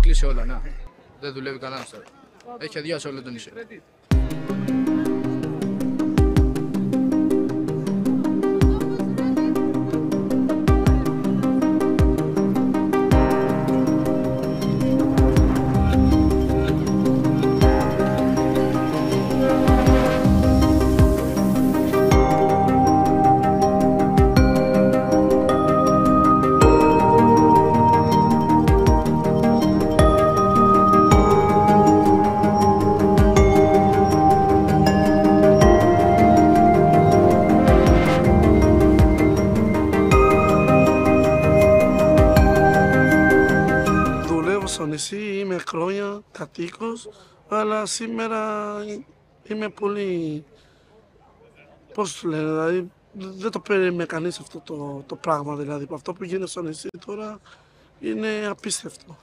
κλείσει όλα, ναι. Δεν δουλεύει κανένας τώρα. Έχει αδειάσει όλο το νησί. Στο νησί είμαι χρόνια κατοίκος, αλλά σήμερα είμαι πολύ, πώς το λένε, δηλαδή δεν το περίμενε κανείς αυτό το πράγμα, δηλαδή αυτό που γίνεται στο νησί τώρα είναι απίστευτο.